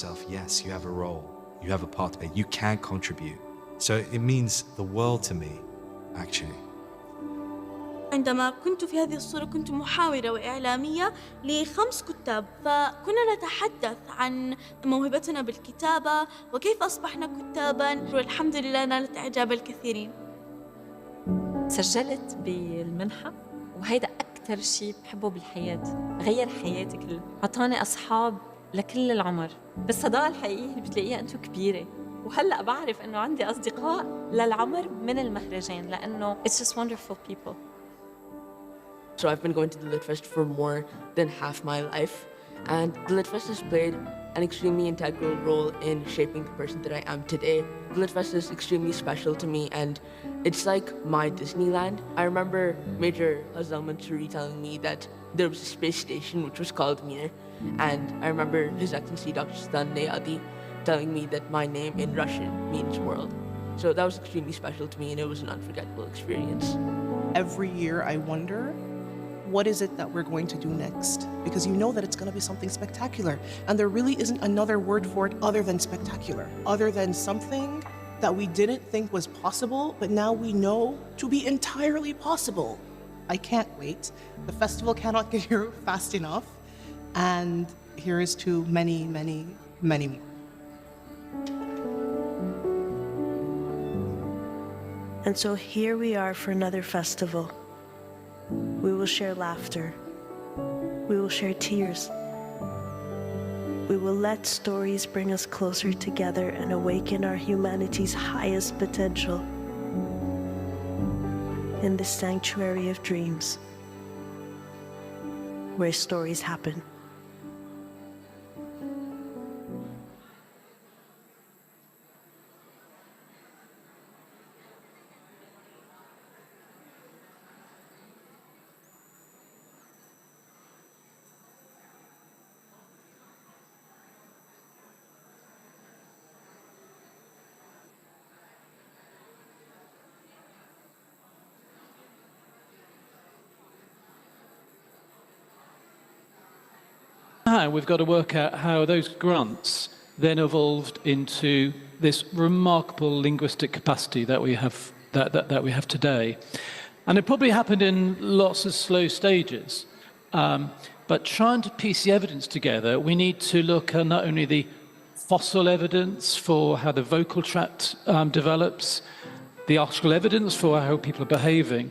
yourself, yes, you have a role, you have a part to play, you can contribute. So it means the world to me, actually. عندما كنت في هذه الصورة كنت محاورة وإعلامية ل5 كتاب، فكنا نتحدث عن موهبتنا بالكتابة وكيف أصبحنا كتاباً، والحمد لله نالت إعجاب الكثيرين. سجلت بالمنحة وهيدا أكتر شيء بحبه بالحياة، غير حياتي كلها، عطاني أصحاب لكل العمر. بالصداقة الحقيقية اللي بتلاقيها أنتو كبيرة، وهلأ بعرف أنه عندي أصدقاء للعمر من المهرجان لأنه it's just wonderful people. So I've been going to the Lit Fest for more than half my life, and the Lit Fest has played an extremely integral role in shaping the person that I am today. The Lit Fest is extremely special to me, and it's like my Disneyland. I remember Major Hazal Mansouri telling me that there was a space station which was called Mir, and I remember His Excellency Dr. Stan Neyadi telling me that my name in Russian means world. So that was extremely special to me, and it was an unforgettable experience. Every year I wonder, what is it that we're going to do next? Because you know that it's going to be something spectacular. And there really isn't another word for it other than spectacular, other than something that we didn't think was possible, but now we know to be entirely possible. I can't wait. The festival cannot get here fast enough. And here is to many, many, many more. And so here we are for another festival. We will share laughter. We will share tears. We will let stories bring us closer together and awaken our humanity's highest potential in the sanctuary of dreams, where stories happen. We've got to work out how those grants then evolved into this remarkable linguistic capacity that we have that we have today. And it probably happened in lots of slow stages. But trying to piece the evidence together, we need to look at not only the fossil evidence for how the vocal tract develops, the artificial evidence for how people are behaving,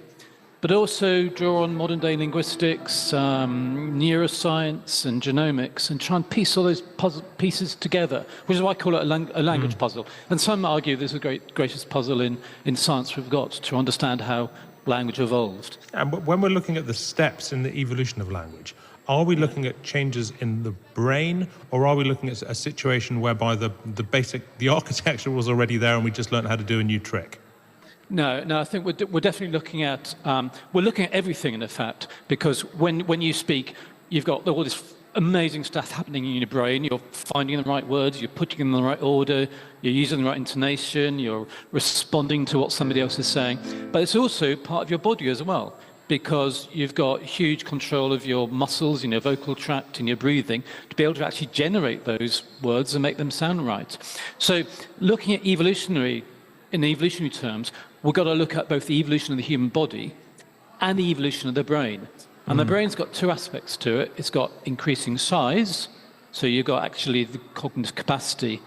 but also draw on modern-day linguistics, neuroscience and genomics, and try and piece all those puzzle pieces together, which is why I call it a language puzzle. And some argue there's a greatest puzzle in science we've got to understand how language evolved. And when we're looking at the steps in the evolution of language, are we looking at changes in the brain, or are we looking at a situation whereby the architecture was already there and we just learned how to do a new trick? No, I think we're definitely looking at everything, in fact, because when you speak, you've got all this amazing stuff happening in your brain. You're finding the right words, you're putting them in the right order, you're using the right intonation, you're responding to what somebody else is saying. But it's also part of your body as well, because you've got huge control of your muscles in your vocal tract and your breathing to be able to actually generate those words and make them sound right. So looking at in evolutionary terms, we've got to look at both the evolution of the human body and the evolution of the brain. And the brain's got two aspects to it. It's got increasing size, so you've got actually the cognitive capacity,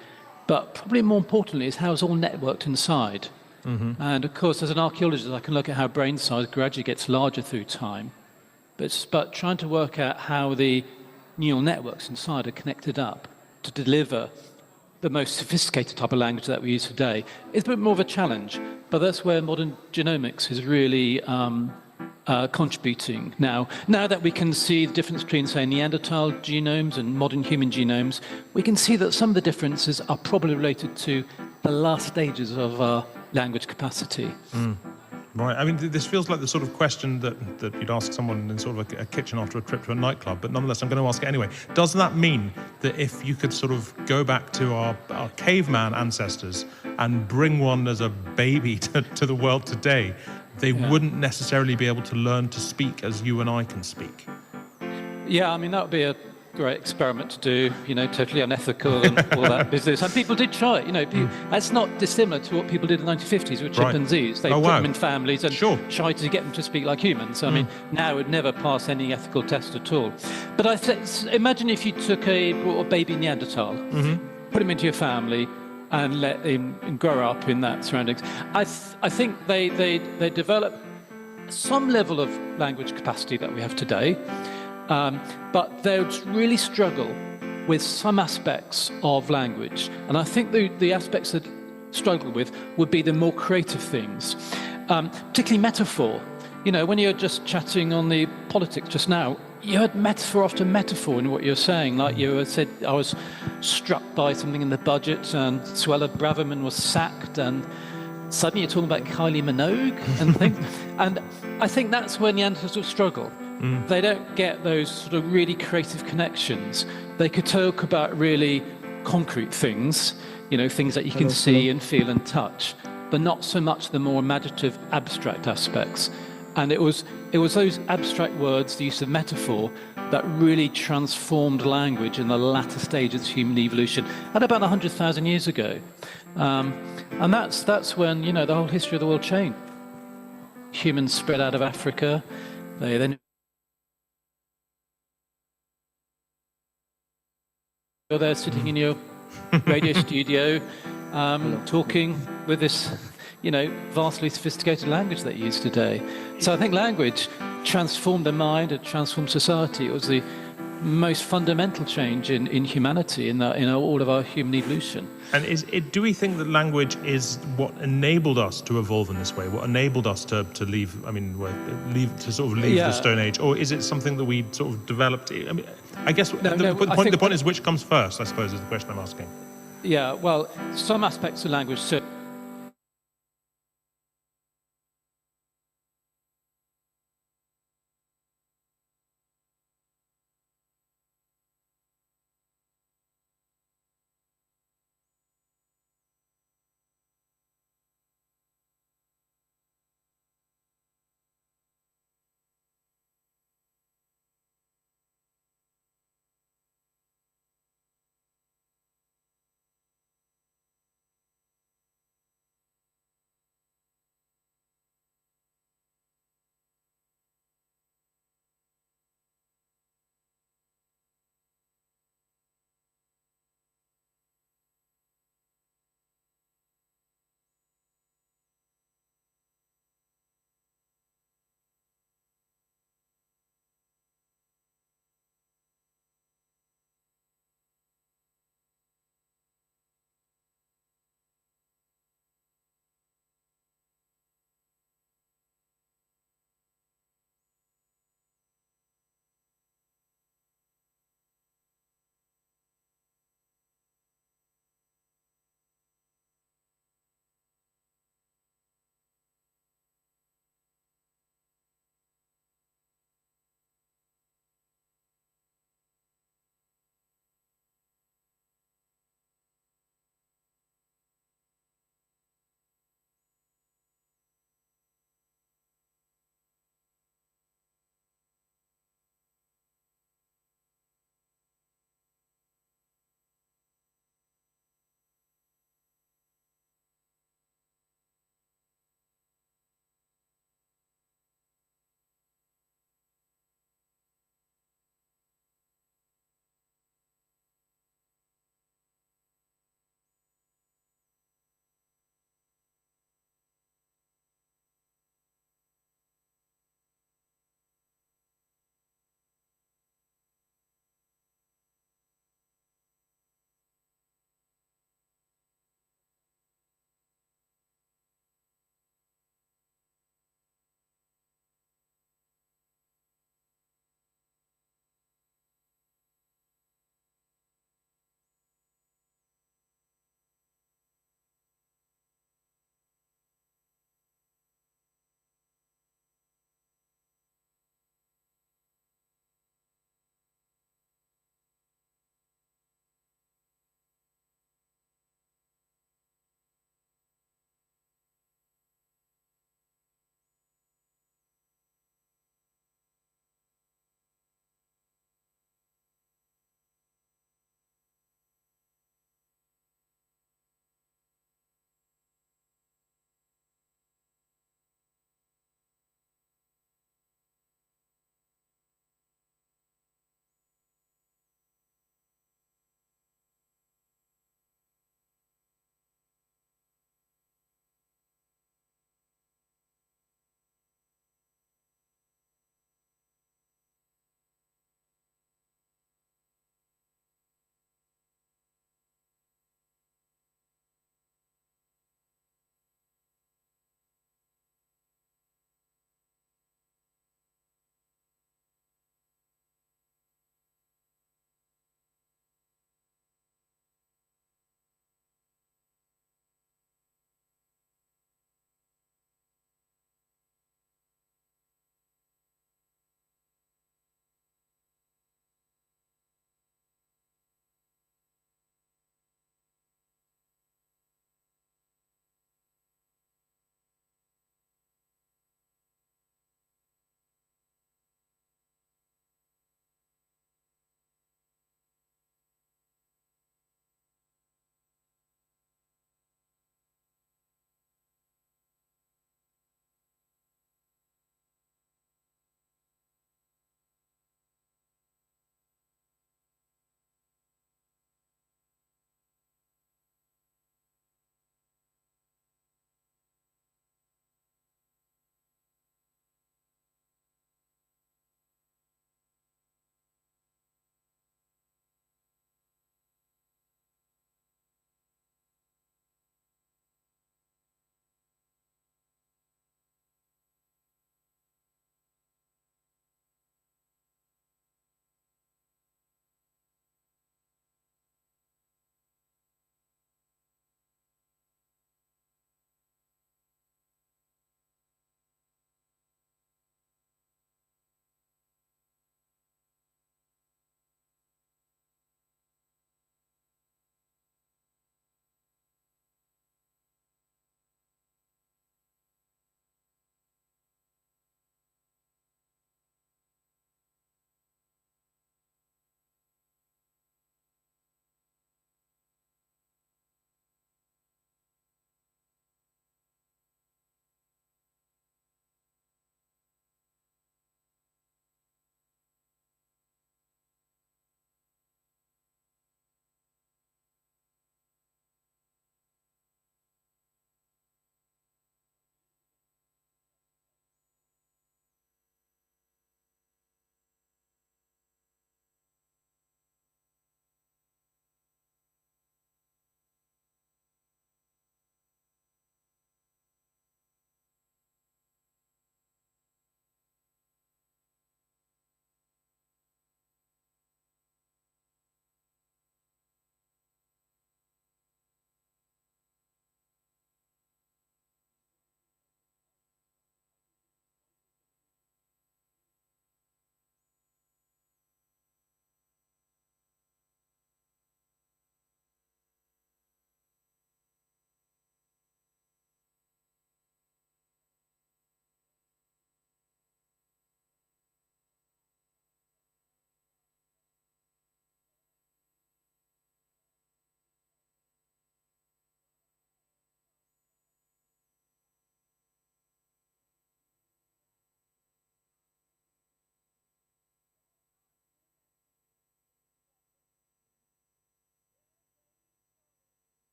but probably more importantly is how it's all networked inside. And of course, as an archaeologist, I can look at how brain size gradually gets larger through time, but trying to work out how the neural networks inside are connected up to deliver the most sophisticated type of language that we use today is a bit more of a challenge, but that's where modern genomics is really contributing now. Now that we can see the difference between, say, Neanderthal genomes and modern human genomes, we can see that some of the differences are probably related to the last stages of our language capacity. Right. I mean, this feels like the sort of question that you'd ask someone in sort of a kitchen after a trip to a nightclub, but nonetheless, I'm going to ask it anyway. Does that mean that if you could sort of go back to our caveman ancestors and bring one as a baby to the world today, they wouldn't necessarily be able to learn to speak as you and I can speak? Yeah, I mean, that would be great experiment to do, totally unethical and all that business. And people did try it, That's not dissimilar to what people did in the 1950s with chimpanzees. They put them in families and tried to get them to speak like humans. I mean, now it would never pass any ethical test at all. But imagine if you brought a baby Neanderthal, put him into your family, and let him grow up in that surroundings. I think they develop some level of language capacity that we have today, but they would really struggle with some aspects of language. And I think the aspects that struggle with would be the more creative things, particularly metaphor. When you're just chatting on the politics just now, you had metaphor after metaphor in what you're saying. Like you said, I was struck by something in the budget, and Suella Braverman was sacked, and suddenly you're talking about Kylie Minogue and things. And I think that's where Neanderthals struggle. They don't get those sort of really creative connections. They could talk about really concrete things, things that you can see and feel and touch, but not so much the more imaginative, abstract aspects. And it was those abstract words, the use of metaphor, that really transformed language in the latter stages of human evolution at about 100,000 years ago. And that's when, the whole history of the world changed. Humans spread out of Africa. They then... You're there sitting in your radio studio, talking with this vastly sophisticated language that you use today. So I think language transformed the mind, it transformed society. It was the most fundamental change in humanity, in all of our human evolution. And do we think that language is what enabled us to evolve in this way? What enabled us to leave the Stone Age, or is it something that we sort of developed? I mean, I guess the point is which comes first, I suppose, is the question I'm asking. Yeah, well, some aspects of language.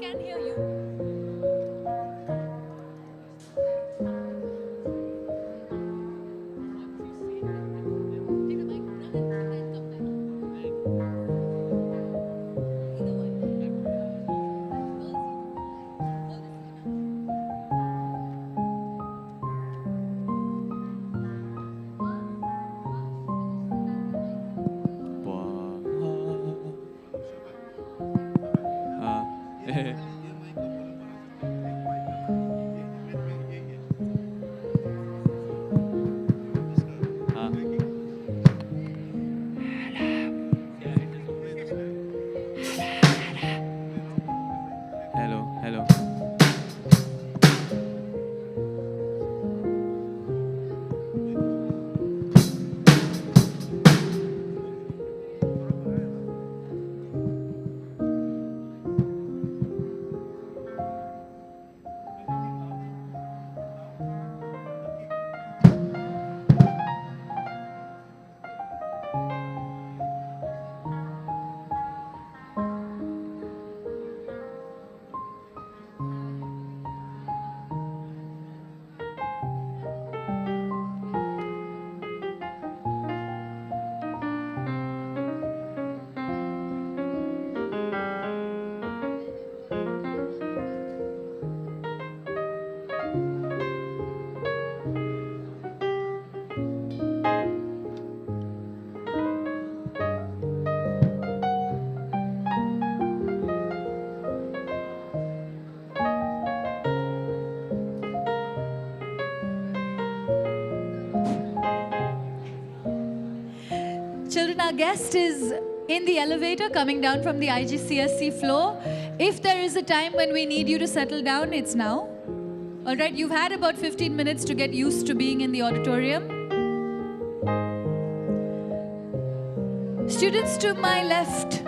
can hear you. Hello, hello. Children, our guest is in the elevator coming down from the IGCSE floor. If there is a time when we need you to settle down, it's now. All right, you've had about 15 minutes to get used to being in the auditorium. Students to my left,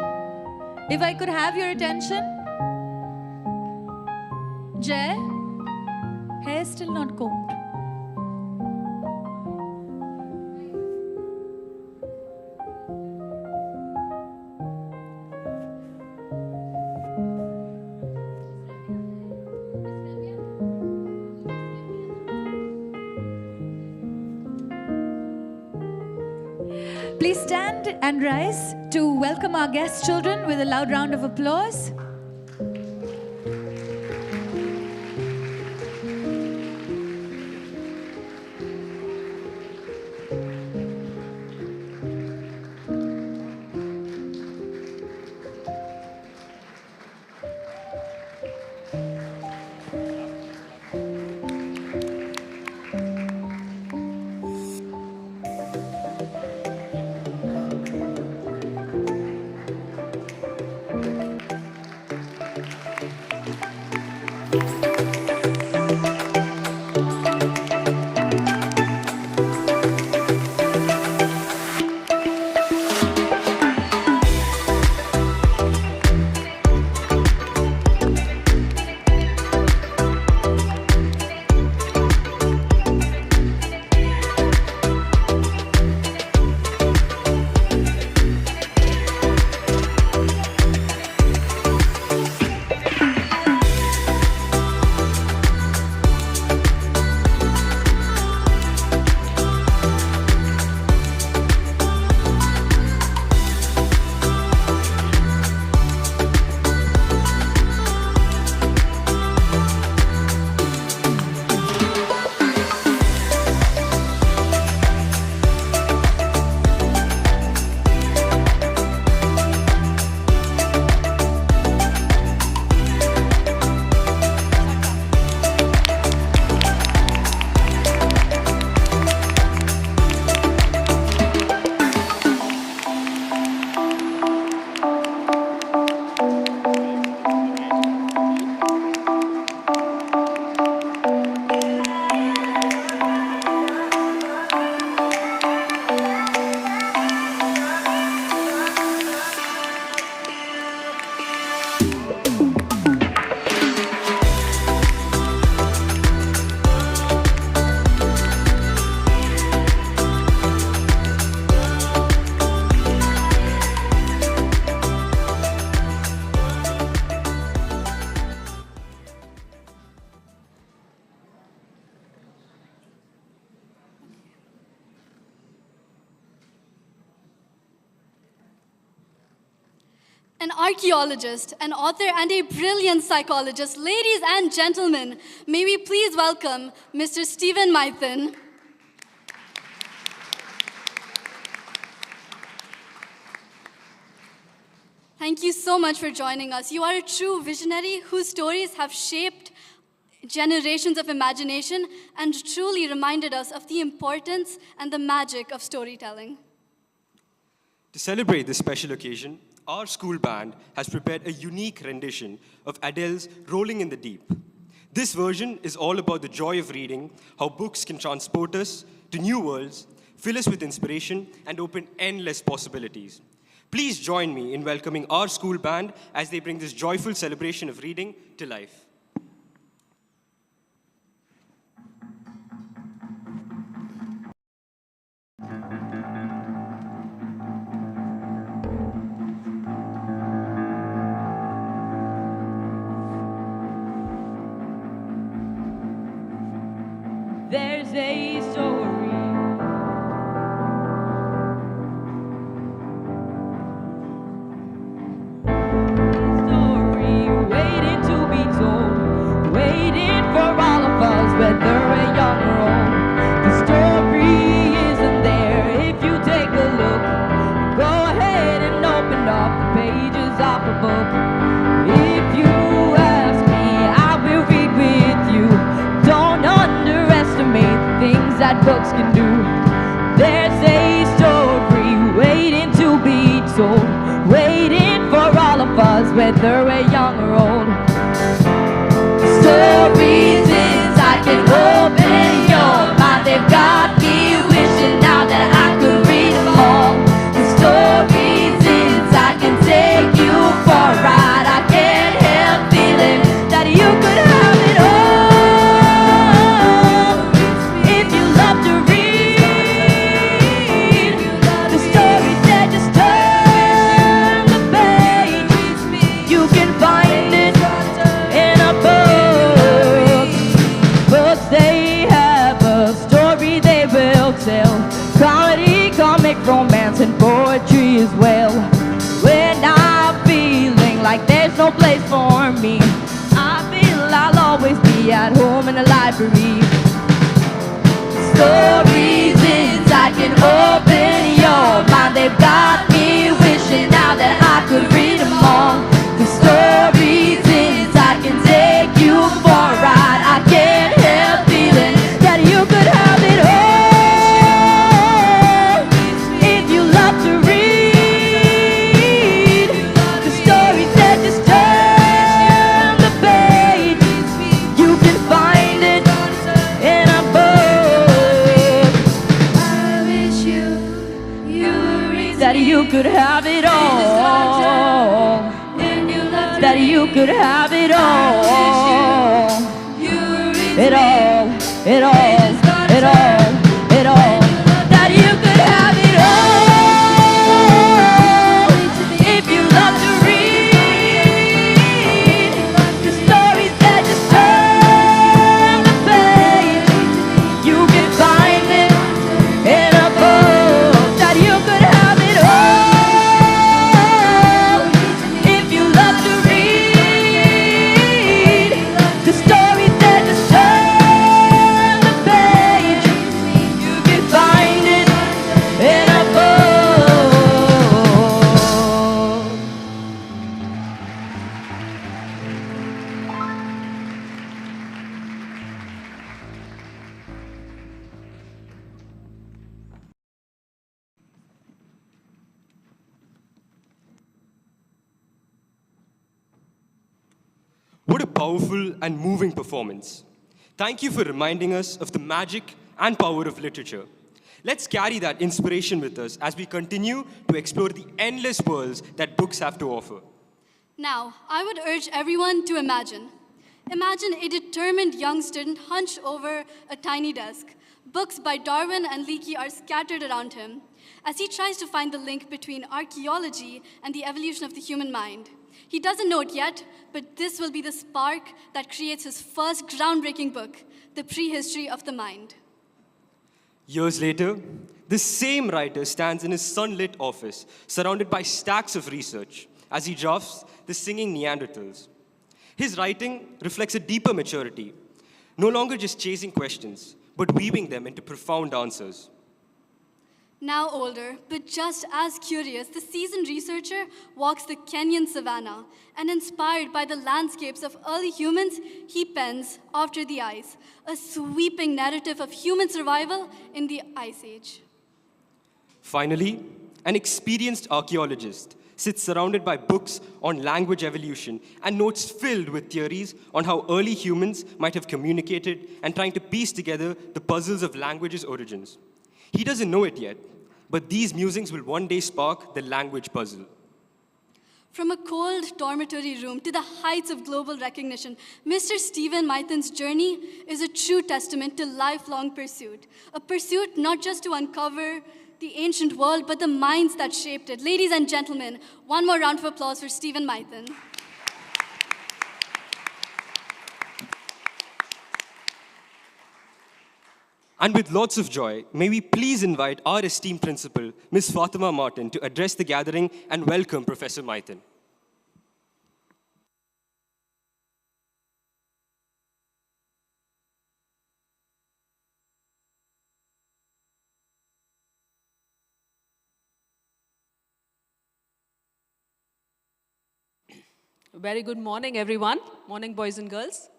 if I could have your attention. Jay, hair still not combed. Please stand and rise to welcome our guest children with a loud round of applause. an archaeologist, an author, and a brilliant psychologist. Ladies and gentlemen, may we please welcome Mr. Stephen Mithen. Thank you so much for joining us. You are a true visionary whose stories have shaped generations of imagination and truly reminded us of the importance and the magic of storytelling. To celebrate this special occasion, our school band has prepared a unique rendition of Adele's Rolling in the Deep. This version is all about the joy of reading, how books can transport us to new worlds, fill us with inspiration, and open endless possibilities. Please join me in welcoming our school band as they bring this joyful celebration of reading to life. There's a story waiting to be told, waiting for all of us, whether we're young or old. The story isn't there if you take a look. Go ahead and open up the pages of a book. If you ask me, I will read with you. Don't underestimate the things that books can do. There's a story waiting to be told, waiting for all of us, whether we're young or old. Stories inside can open your mind. They've got me wishing now that I could read them all. The stories inside can take you for a ride. I can't help feeling that you could have it all if you love to read. The stories that just turn the page, you can find it in a book. Books, they have a story they will tell. Comedy, comic, romance, and poetry as well. When I'm feeling like there's no place for me, I feel I'll always be at home in the library. Stories inside can open your mind. They've got me wishing now that I could read them all. The stories inside can take you for a ride. I can't help feeling that you could have it all if you love to read. The stories that just turn the page, you can find it in a book. I wish you read that you could have it all. That you could have it all. It all, it all, it all, it all. That you could have it all if you love to read. The stories that just turn the page, you can find it in a book. That you could have it all if you love to read. The stories that just turn the page, you can find it in a book. What a powerful and moving performance. Thank you for reminding us of the magic and power of literature. Let's carry that inspiration with us as we continue to explore the endless worlds that books have to offer. Now, I would urge everyone to imagine. Imagine a determined young student hunched over a tiny desk. Books by Darwin and Leakey are scattered around him as he tries to find the link between archaeology and the evolution of the human mind. He doesn't know it yet, but this will be the spark that creates his first groundbreaking book, The Prehistory of the Mind. Years later, this same writer stands in his sunlit office, surrounded by stacks of research. as he drafts The Singing Neanderthals. His writing reflects a deeper maturity, no longer just chasing questions, but weaving them into profound answers. Now older, but just as curious, the seasoned researcher walks the Kenyan savannah, and inspired by the landscapes of early humans, he pens After the Ice, a sweeping narrative of human survival in the Ice Age. Finally, an experienced archaeologist sits surrounded by books on language evolution and notes filled with theories on how early humans might have communicated and trying to piece together the puzzles of language's origins. He doesn't know it yet, but these musings will one day spark the language puzzle. From a cold dormitory room to the heights of global recognition, Mr. Stephen Mithen's journey is a true testament to lifelong pursuit. A pursuit not just to uncover the ancient world, but the minds that shaped it. Ladies and gentlemen, one more round of applause for Stephen Mithen. And with lots of joy, may we please invite our esteemed principal, Ms. Fatima Martin, to address the gathering and welcome Professor Mithen. Very good morning, everyone. Morning, boys and girls.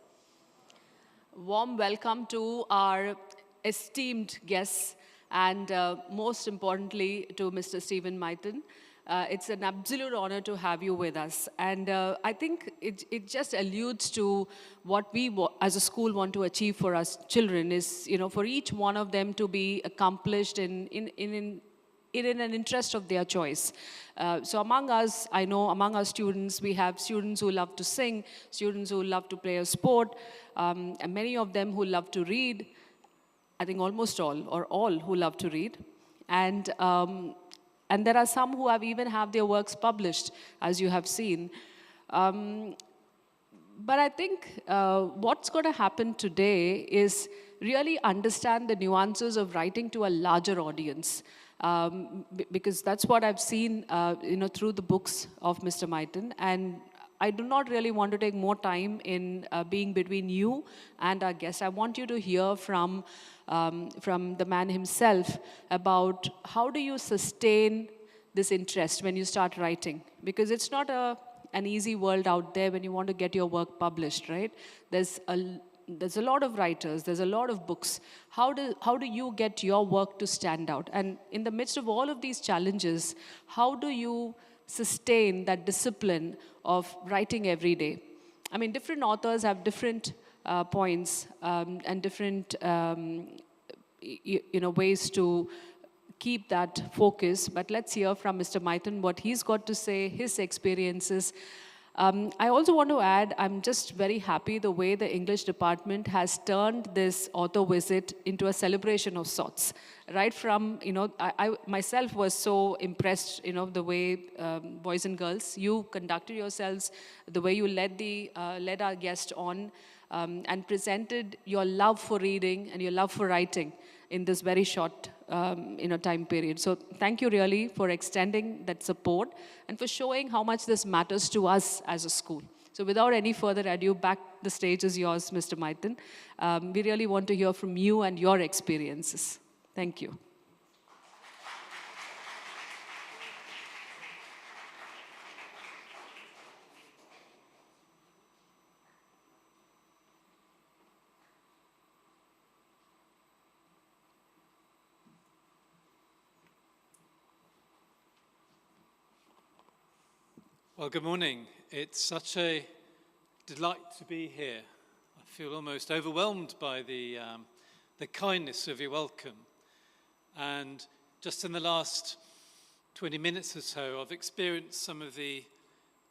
Warm welcome to our esteemed guests and most importantly to Mr. Stephen Mithen. It's an absolute honor to have you with us. And I think it just alludes to what we as a school want to achieve for our children is, for each one of them to be accomplished in an interest of their choice. So among us, I know among our students, we have students who love to sing, students who love to play a sport, and many of them who love to read. I think almost all, or all who love to read. And there are some who have their works published, as you have seen. But I think what's going to happen today is really understand the nuances of writing to a larger audience. Because that's what I've seen, through the books of Mr. Mithen. And I do not really want to take more time in being between you and our guests. I want you to hear from the man himself about how do you sustain this interest when you start writing. Because it's not an easy world out there when you want to get your work published, right? There's a lot of writers, there's a lot of books. How do you get your work to stand out? And in the midst of all of these challenges, how do you sustain that discipline of writing every day? I mean, different authors have different points and different ways to keep that focus. But let's hear from Mr. Mithen what he's got to say, his experiences. I also want to add, I'm just very happy the way the English department has turned this author visit into a celebration of sorts. Right from, I myself was so impressed, the way, boys and girls, you conducted yourselves, the way you led our guest on and presented your love for reading and your love for writing in this very short time period. So thank you really for extending that support and for showing how much this matters to us as a school. So without any further ado, back the stage is yours, Mr. Mithen. We really want to hear from you and your experiences. Thank you. Well, good morning. It's such a delight to be here. I feel almost overwhelmed by the kindness of your welcome. And just in the last 20 minutes or so, I've experienced some of the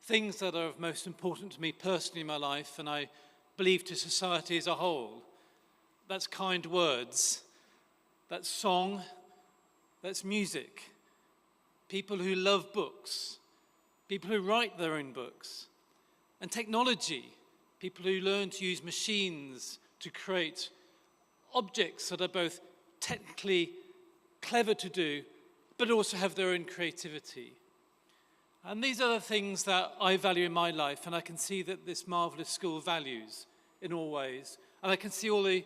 things that are of most important to me personally in my life, and I believe to society as a whole. That's kind words, that's song, that's music, people who love books, people who write their own books, and technology, people who learn to use machines to create objects that are both technically clever to do, but also have their own creativity. And these are the things that I value in my life, and I can see that this marvellous school values in all ways. And I can see all the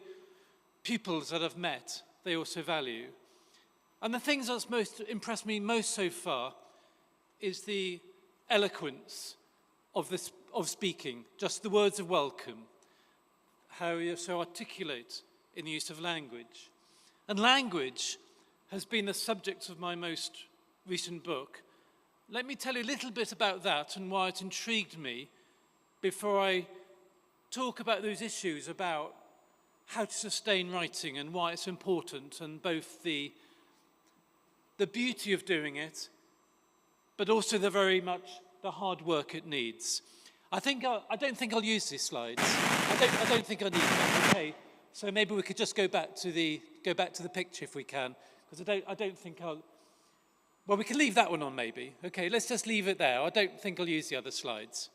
pupils that I've met, they also value. And the things that's most impressed me most so far is the eloquence of speaking, just the words of welcome, how you're so articulate in the use of language. And language has been the subject of my most recent book. Let me tell you a little bit about that and why it intrigued me before I talk about those issues about how to sustain writing and why it's important, and both the beauty of doing it, but also the hard work it needs. I don't think I'll use these slides. I don't think I need them. Okay, so maybe we could just go back to the picture if we can, because I don't think I'll. Well, we can leave that one on maybe. Okay, let's just leave it there. I don't think I'll use the other slides.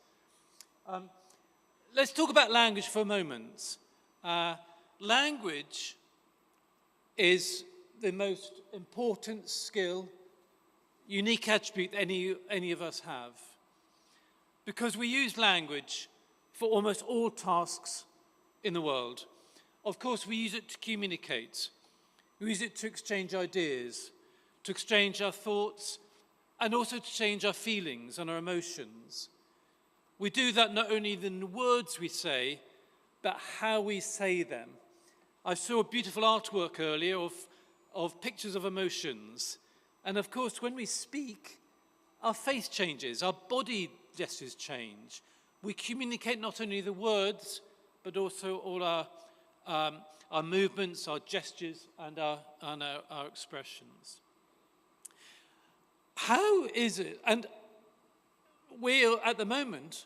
Let's talk about language for a moment. Language is the most important skill, unique attribute any of us have, because we use language for almost all tasks in the world. Of course, we use it to communicate. We use it to exchange ideas, to exchange our thoughts, and also to change our feelings and our emotions. We do that not only in the words we say, but how we say them. I saw a beautiful artwork earlier of pictures of emotions. And of course, when we speak, our face changes, our body gestures change. We communicate not only the words, but also all our movements, our gestures, and our expressions. How is it? And at the moment,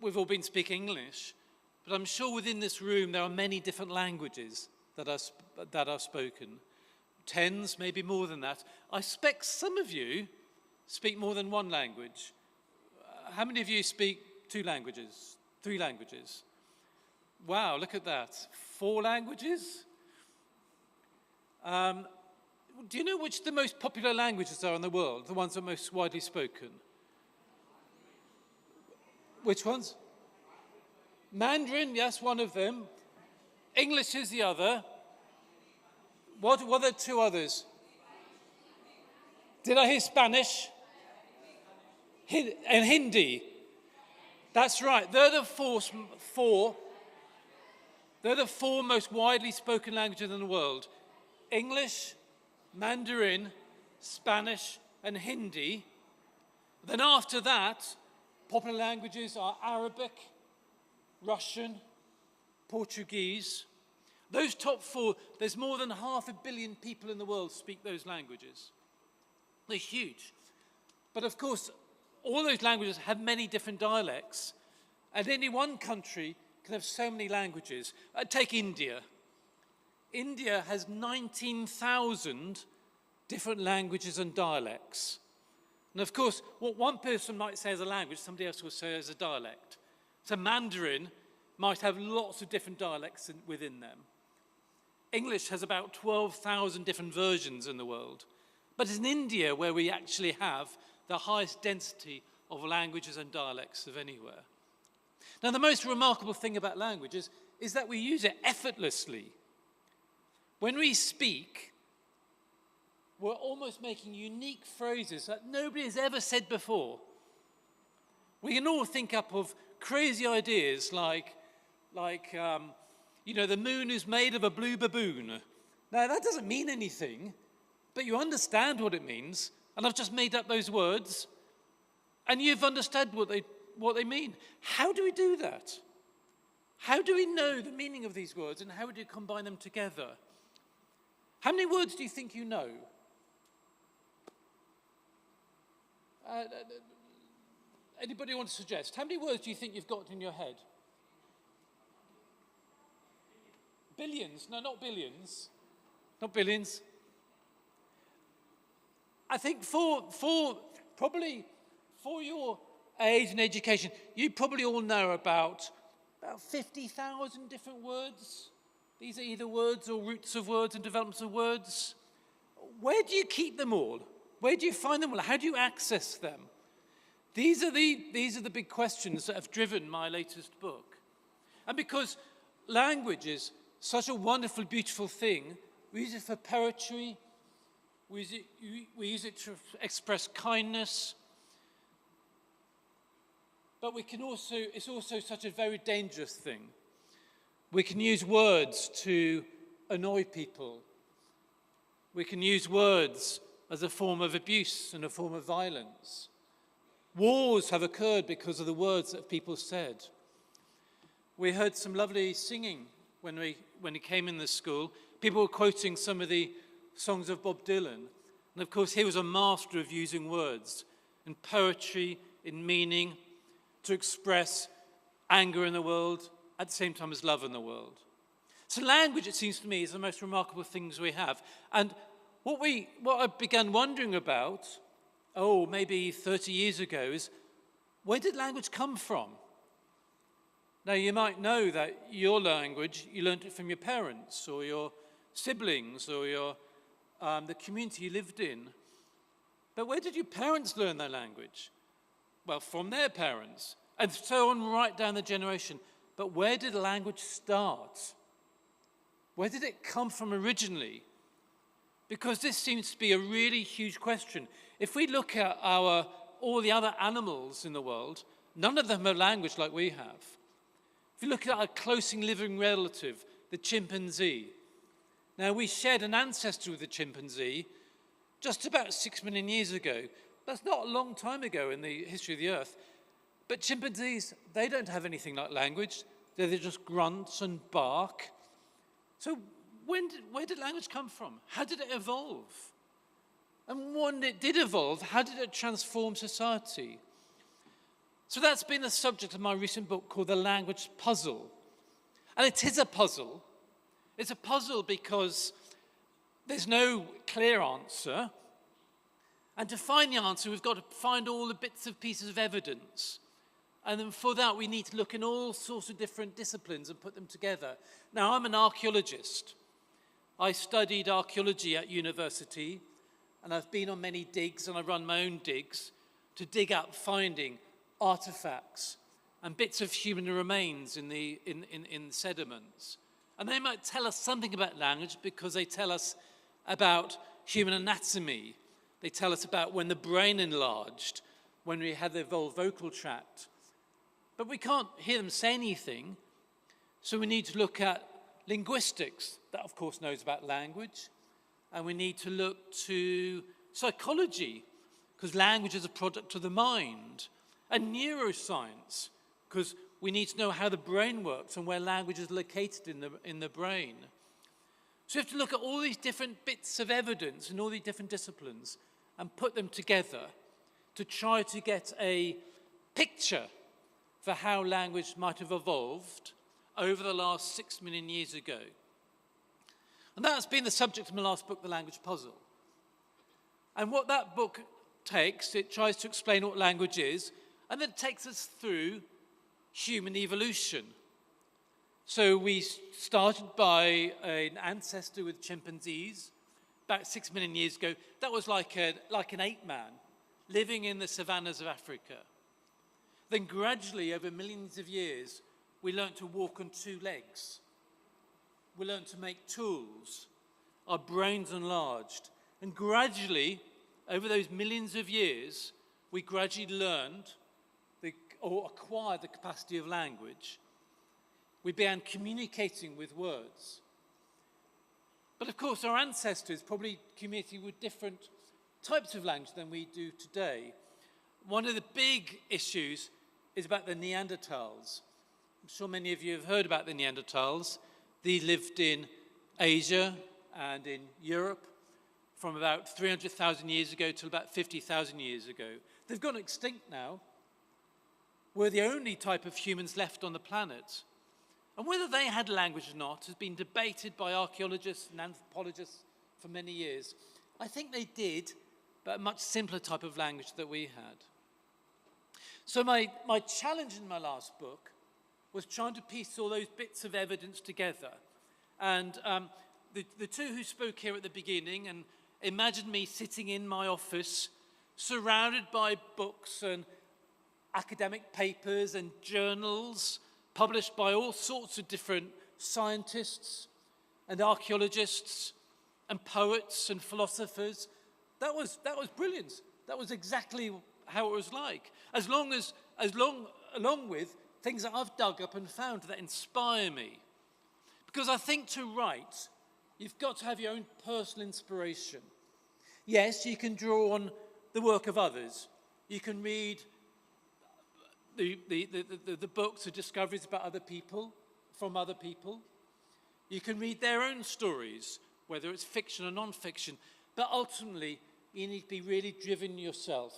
we've all been speaking English, but I'm sure within this room there are many different languages that are spoken. Tens, maybe more than that. I expect some of you speak more than one language. How many of you speak 2 languages, 3 languages? Wow, look at that. 4 languages? Do you know which the most popular languages are in the world, the ones that are most widely spoken? Which ones? Mandarin, yes, one of them. English is the other. What are the 2 others? Did I hear Spanish? And Hindi. That's right. They're the four most widely spoken languages in the world. English, Mandarin, Spanish, and Hindi. Then after that, popular languages are Arabic, Russian, Portuguese. Those top 4, there's more than 500 million people in the world speak those languages. They're huge. But of course, all those languages have many different dialects. And any one country can have so many languages. Take India. India has 19,000 different languages and dialects. And of course, what one person might say as a language, somebody else will say as a dialect. So Mandarin might have lots of different dialects within them. English has about 12,000 different versions in the world. But it's in India where we actually have the highest density of languages and dialects of anywhere. Now, the most remarkable thing about languages is that we use it effortlessly. When we speak, we're almost making unique phrases that nobody has ever said before. We can all think up of crazy ideas like the moon is made of a blue baboon. Now, that doesn't mean anything, but you understand what it means, and I've just made up those words, and you've understood what they mean. How do we do that? How do we know the meaning of these words, and how do you combine them together? How many words do you think you know? Anybody want to suggest? How many words do you think you've got in your head? Billions? No, not billions. Not billions. I think for your age and education, you probably all know about 50,000 different words. These are either words or roots of words and developments of words. Where do you keep them all? Where do you find them all? How do you access them? These are the big questions that have driven my latest book. And because language is such a wonderful, beautiful thing, we use it for poetry, we use it to express kindness, but it's also such a very dangerous thing. We can use words to annoy people. We can use words as a form of abuse and a form of violence. Wars have occurred because of the words that people said. We heard some lovely singing when we came in this school. People were quoting some of the songs of Bob Dylan. And of course, he was a master of using words in poetry, in meaning, to express anger in the world at the same time as love in the world. So language, it seems to me, is the most remarkable things we have. And what I began wondering about, maybe 30 years ago, is where did language come from? Now, you might know that your language, you learned it from your parents or your siblings or the community you lived in. But where did your parents learn their language? Well, from their parents, and so on right down the generation. But where did language start? Where did it come from originally? Because this seems to be a really huge question. If we look at all the other animals in the world, none of them have language like we have. If you look at our closest living relative, the chimpanzee, now we shared an ancestor with the chimpanzee just about 6 million years ago. That's not a long time ago in the history of the Earth. But chimpanzees, they don't have anything like language. They just grunt and bark. So where did language come from? How did it evolve? And when it did evolve, how did it transform society? So that's been the subject of my recent book called The Language Puzzle. And it is a puzzle. It's a puzzle because there's no clear answer. And to find the answer, we've got to find all the bits and pieces of evidence. And then for that, we need to look in all sorts of different disciplines and put them together. Now, I'm an archaeologist. I studied archaeology at university, and I've been on many digs, and I run my own digs to dig up finding artifacts and bits of human remains in sediments. And they might tell us something about language because they tell us about human anatomy. They tell us about when the brain enlarged, when we had the evolved vocal tract. But we can't hear them say anything, so we need to look at linguistics. That, of course, knows about language. And we need to look to psychology, because language is a product of the mind. And neuroscience, because we need to know how the brain works and where language is located in the brain. So we have to look at all these different bits of evidence in all these different disciplines and put them together to try to get a picture for how language might have evolved over the last 6 million years ago. And that's been the subject of my last book, The Language Puzzle. And what that book takes, it tries to explain what language is, and then it takes us through human evolution. So we started by an ancestor with chimpanzees about 6 million years ago. That was like an ape man living in the savannas of Africa. Then gradually, over millions of years, we learned to walk on 2 legs. We learned to make tools. Our brains enlarged. And gradually, over those millions of years, we gradually learned or acquired the capacity of language. We began communicating with words. But of course, our ancestors probably communicated with different types of language than we do today. One of the big issues is about the Neanderthals. I'm sure many of you have heard about the Neanderthals. They lived in Asia and in Europe from about 300,000 years ago till about 50,000 years ago. They've gone extinct now. We're the only type of humans left on the planet. And whether they had language or not has been debated by archaeologists and anthropologists for many years. I think they did, but a much simpler type of language that we had. So my challenge in my last book was trying to piece all those bits of evidence together. And the two who spoke here at the beginning, and imagine me sitting in my office, surrounded by books and academic papers and journals published by all sorts of different scientists and archaeologists and poets and philosophers. That was brilliant. That was exactly how it was like. Along with things that I've dug up and found that inspire me. Because I think to write, you've got to have your own personal inspiration. Yes, you can draw on the work of others. You can read the books or discoveries about other people, from other people. You can read their own stories, whether it's fiction or non-fiction. But ultimately, you need to be really driven yourself.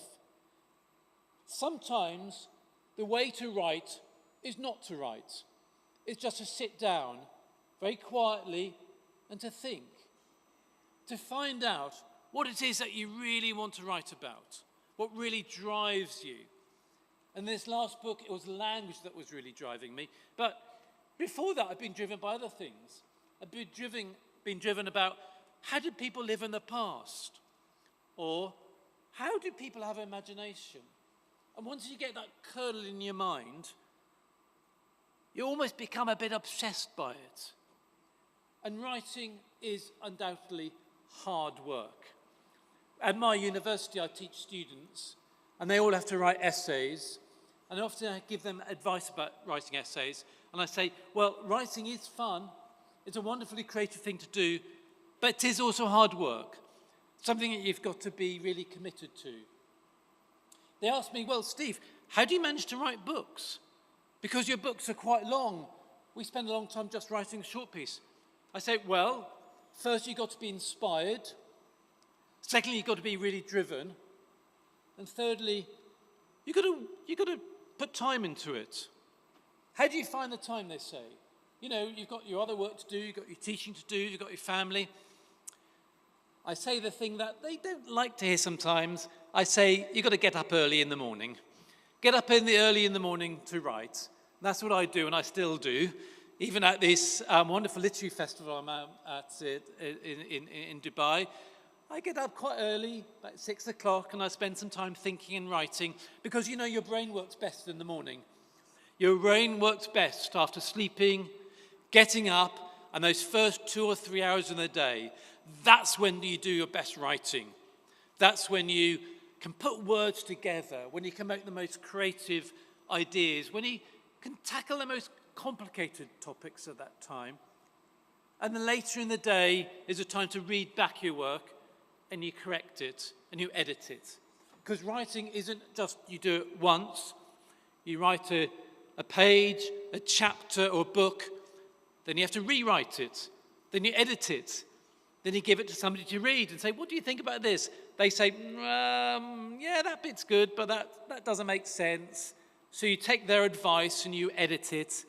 Sometimes the way to write is not to write. It's just to sit down very quietly and to think, to find out what it is that you really want to write about, what really drives you. And this last book, it was language that was really driving me. But before that, I've been driven by other things. I've been driven about how did people live in the past? Or how do people have imagination? And once you get that kernel in your mind, you almost become a bit obsessed by it. And writing is undoubtedly hard work. At my university, I teach students, and they all have to write essays. And often I give them advice about writing essays. And I say, well, writing is fun. It's a wonderfully creative thing to do, but it is also hard work. Something that you've got to be really committed to. They asked me, well, Steve, how do you manage to write books? Because your books are quite long. We spend a long time just writing a short piece. I say, well, first you've got to be inspired. Secondly, you've got to be really driven. And thirdly, you've got to put time into it. How do you find the time, they say? You know, you've got your other work to do, you've got your teaching to do, you've got your family. I say the thing that they don't like to hear sometimes. I say, you've got to get up early in the morning. Get up early in the morning to write. That's what I do, and I still do. Even at this wonderful literary festival I'm at in Dubai, I get up quite early, about 6 o'clock, and I spend some time thinking and writing, because you know your brain works best in the morning. Your brain works best after sleeping, getting up, and those first 2 or 3 hours in the day. That's when you do your best writing. That's when you can put words together, when you can make the most creative ideas, when you can tackle the most complicated topics at that time. And then later in the day is a time to read back your work, and you correct it, and you edit it. Because writing isn't just you do it once. You write a page, a chapter, or a book, then you have to rewrite it, then you edit it, then you give it to somebody to read and say, what do you think about this? They say, yeah, that bit's good, but that doesn't make sense. So you take their advice and you edit it.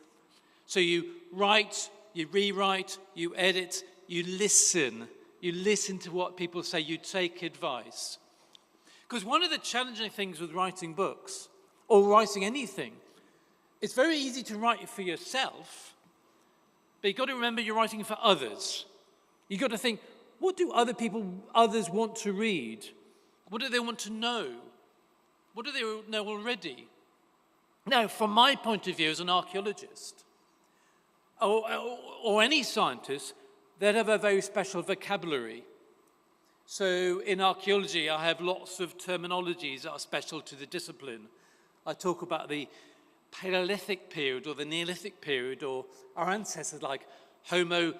So you write, you rewrite, you edit, you listen. You listen to what people say, you take advice. Because one of the challenging things with writing books, or writing anything, it's very easy to write it for yourself, but you've got to remember you're writing for others. You've got to think, what do others want to read? What do they want to know? What do they know already? Now, from my point of view as an archaeologist, or any scientist, they'd have a very special vocabulary. So in archaeology, I have lots of terminologies that are special to the discipline. I talk about the Paleolithic period or the Neolithic period, or our ancestors like Homo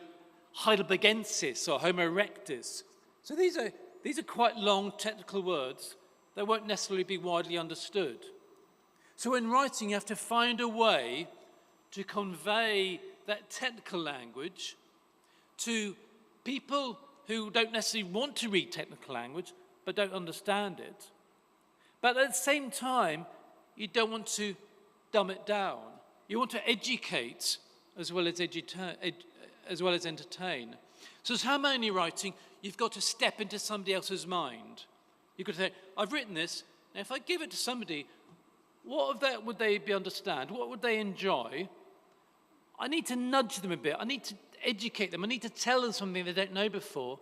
heidelbergensis or Homo erectus. So these are quite long technical words that won't necessarily be widely understood. So in writing, you have to find a way to convey that technical language to people who don't necessarily want to read technical language but don't understand it. But at the same time, you don't want to dumb it down. You want to educate as well as entertain. So as harmony writing, you've got to step into somebody else's mind. You've got to say, I've written this, and if I give it to somebody, what of that would they understand? What would they enjoy? I need to nudge them a bit. I need to educate them. I need to tell them something they don't know before.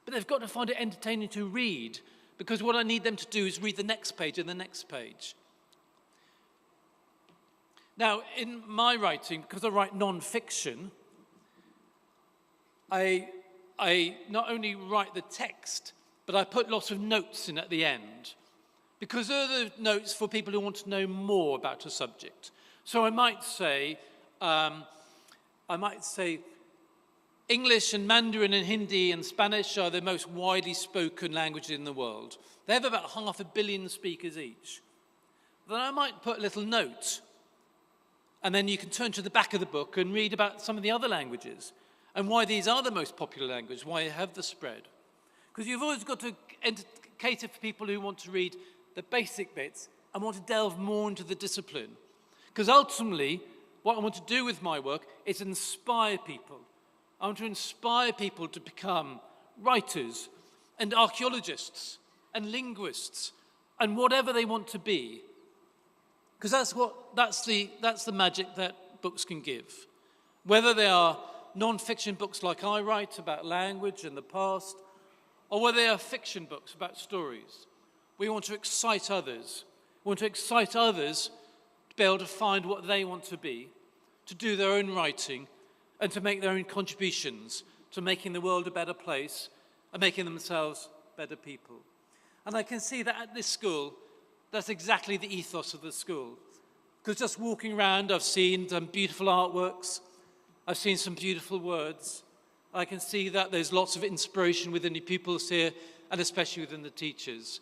But they've got to find it entertaining to read, because what I need them to do is read the next page and the next page. Now, in my writing, because I write non-fiction, I not only write the text, but I put lots of notes in at the end, because they're the notes for people who want to know more about a subject. So I might say English and Mandarin and Hindi and Spanish are the most widely spoken languages in the world. They have about 500 million speakers each. Then I might put a little note, and then you can turn to the back of the book and read about some of the other languages and why these are the most popular languages, why they have the spread. Because you've always got to cater for people who want to read the basic bits and want to delve more into the discipline. Because ultimately, what I want to do with my work is inspire people. I want to inspire people to become writers and archaeologists and linguists and whatever they want to be. Because that's the magic that books can give. Whether they are non-fiction books like I write about language and the past, or whether they are fiction books about stories. We want to excite others. We want to excite others to be able to find what they want to be, to do their own writing, and to make their own contributions to making the world a better place and making themselves better people. And I can see that at this school, that's exactly the ethos of the school. Because just walking around, I've seen some beautiful artworks, I've seen some beautiful words. I can see that there's lots of inspiration within the pupils here, and especially within the teachers.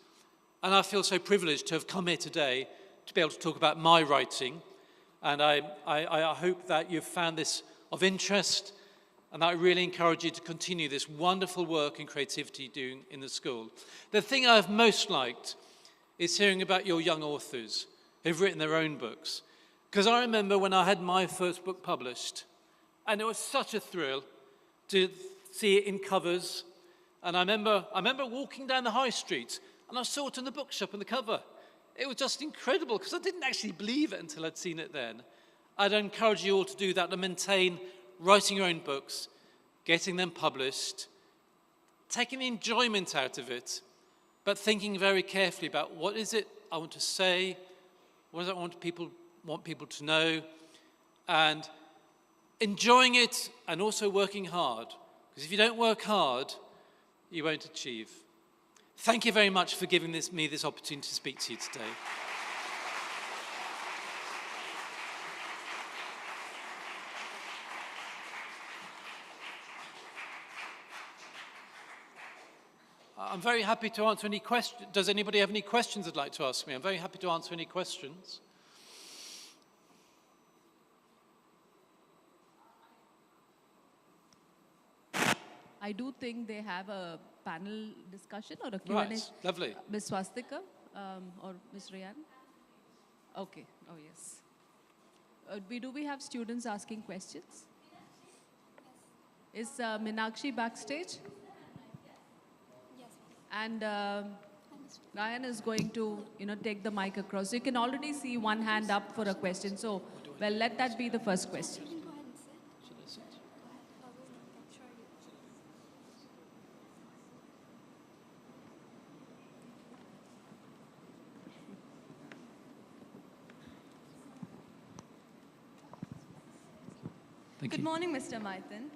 And I feel so privileged to have come here today to be able to talk about my writing. And I hope that you've found this of interest, and I really encourage you to continue this wonderful work and creativity doing in the school. The thing I've most liked is hearing about your young authors who've written their own books. Because I remember when I had my first book published, and it was such a thrill to see it in covers. And I remember walking down the high street, and I saw it in the bookshop on the cover. It was just incredible, because I didn't actually believe it until I'd seen it then. I'd encourage you all to do that, to maintain writing your own books, getting them published, taking the enjoyment out of it, but thinking very carefully about what is it I want to say, what do I want people to know, and enjoying it and also working hard. Because if you don't work hard, you won't achieve. Thank you very much for giving me this opportunity to speak to you today. I'm very happy to answer any questions. Does anybody have any questions they'd like to ask me? I'm very happy to answer any questions. I do think they have a panel discussion or a Q&A. Right, lovely. Ms. Swastika or Ms. Rayan? Okay, oh yes. Do we have students asking questions? Is Meenakshi backstage? And Ryan is going to, take the mic across. So you can already see one hand up for a question. So, well, let that be the first question. Good morning, Mr. Mithen.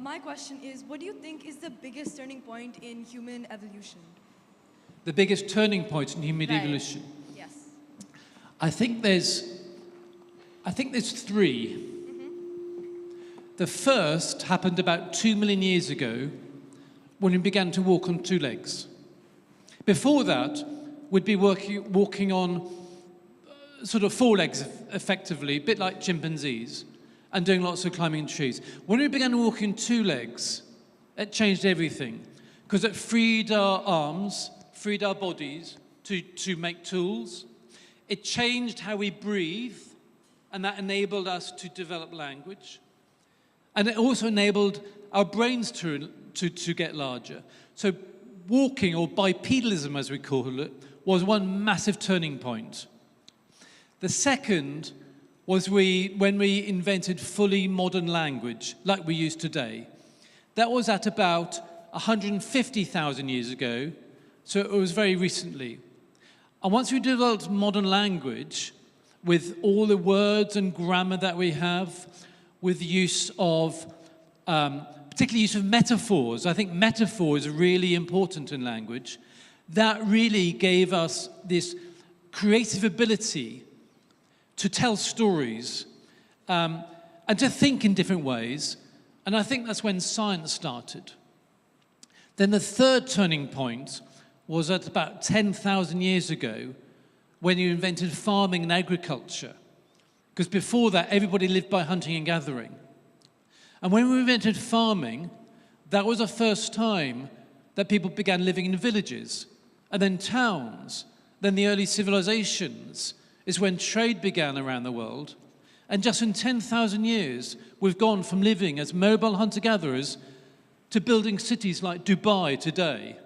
My question is, what do you think is the biggest turning point in human evolution? The biggest turning point in human evolution? Yes. I think there's three. The first happened about 2 million years ago when we began to walk on two legs. Before that, we'd be walking on sort of four legs effectively, a bit like chimpanzees, and doing lots of climbing in trees. When we began to walk in two legs, it changed everything, because it freed our arms, freed our bodies to make tools. It changed how we breathe, and that enabled us to develop language. And it also enabled our brains to get larger. So walking, or bipedalism as we call it, was one massive turning point. The second was when we invented fully modern language, like we use today. That was at about 150,000 years ago, so it was very recently. And once we developed modern language, with all the words and grammar that we have, with the use of, particularly use of metaphors. I think metaphor is really important in language. That really gave us this creative ability to tell stories and to think in different ways. And I think that's when science started. Then the third turning point was at about 10,000 years ago, when you invented farming and agriculture. Because before that, everybody lived by hunting and gathering. And when we invented farming, that was the first time that people began living in villages, and then towns, then the early civilizations is when trade began around the world. And just in 10,000 years, we've gone from living as mobile hunter-gatherers to building cities like Dubai today.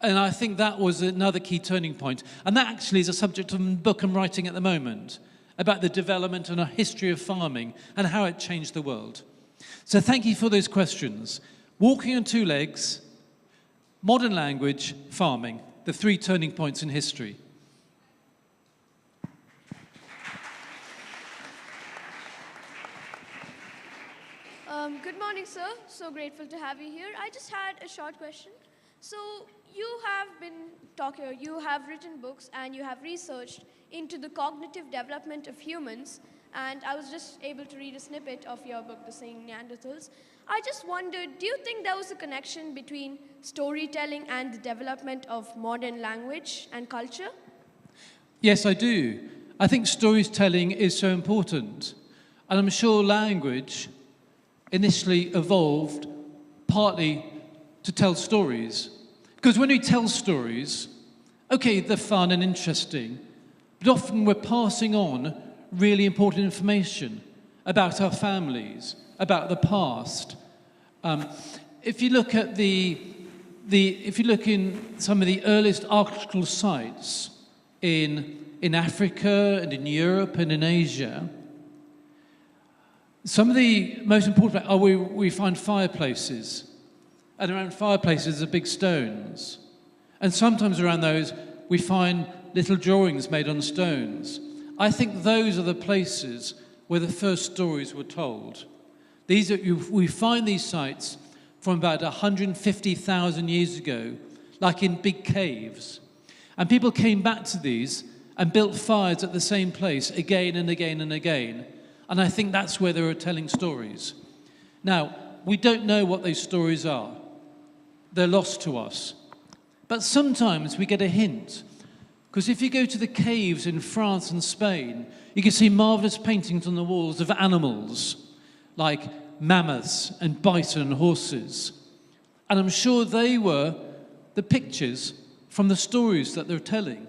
And I think that was another key turning point. And that actually is a subject of a book I'm writing at the moment about the development and a history of farming and how it changed the world. So thank you for those questions. Walking on two legs, modern language, farming, the three turning points in history. Good morning, sir. So grateful to have you here. I just had a short question. So you have written books and you have researched into the cognitive development of humans, and I was just able to read a snippet of your book, The Singing Neanderthals. I just wondered, do you think there was a connection between storytelling and the development of modern language and culture? Yes, I do. I think storytelling is so important. And I'm sure language initially evolved partly to tell stories. Because when we tell stories, okay, they're fun and interesting, but often we're passing on really important information about our families, about the past. If you look at if you look in some of the earliest archaeological sites in Africa and in Europe and in Asia, some of the most important are we find fireplaces, and around fireplaces are big stones, and sometimes around those we find little drawings made on stones. I think those are the places where the first stories were told. We find these sites from about 150,000 years ago, like in big caves. And people came back to these and built fires at the same place again and again and again. And I think that's where they were telling stories. Now, we don't know what those stories are. They're lost to us. But sometimes we get a hint. Because if you go to the caves in France and Spain, you can see marvelous paintings on the walls of animals, like mammoths and bison and horses. And I'm sure they were the pictures from the stories that they're telling.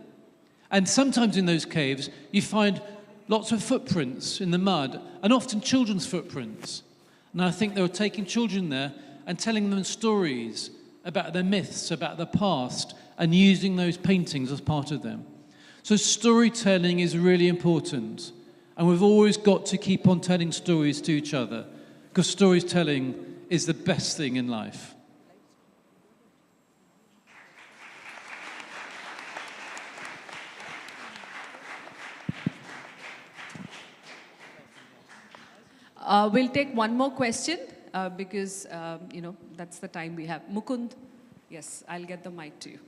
And sometimes in those caves, you find lots of footprints in the mud, and often children's footprints. And I think they were taking children there and telling them stories about their myths, about the past, and using those paintings as part of them. So storytelling is really important. And we've always got to keep on telling stories to each other, because storytelling is the best thing in life. We'll take one more question because, that's the time we have. Mukund, yes, I'll get the mic to you.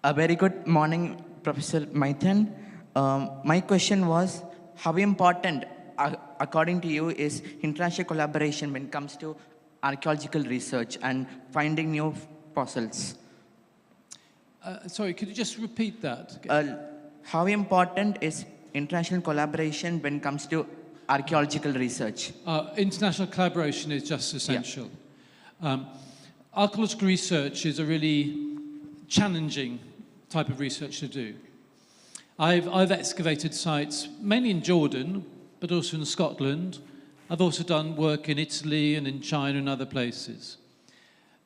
A very good morning, Professor Mithen. My question was, how important, according to you, is international collaboration when it comes to archaeological research and finding new fossils? Sorry, could you just repeat that? How important is international collaboration when it comes to archaeological research? International collaboration is just essential. Yeah. Archaeological research is a really challenging type of research to do. I've excavated sites mainly in Jordan, but also in Scotland. I've also done work in Italy and in China and other places.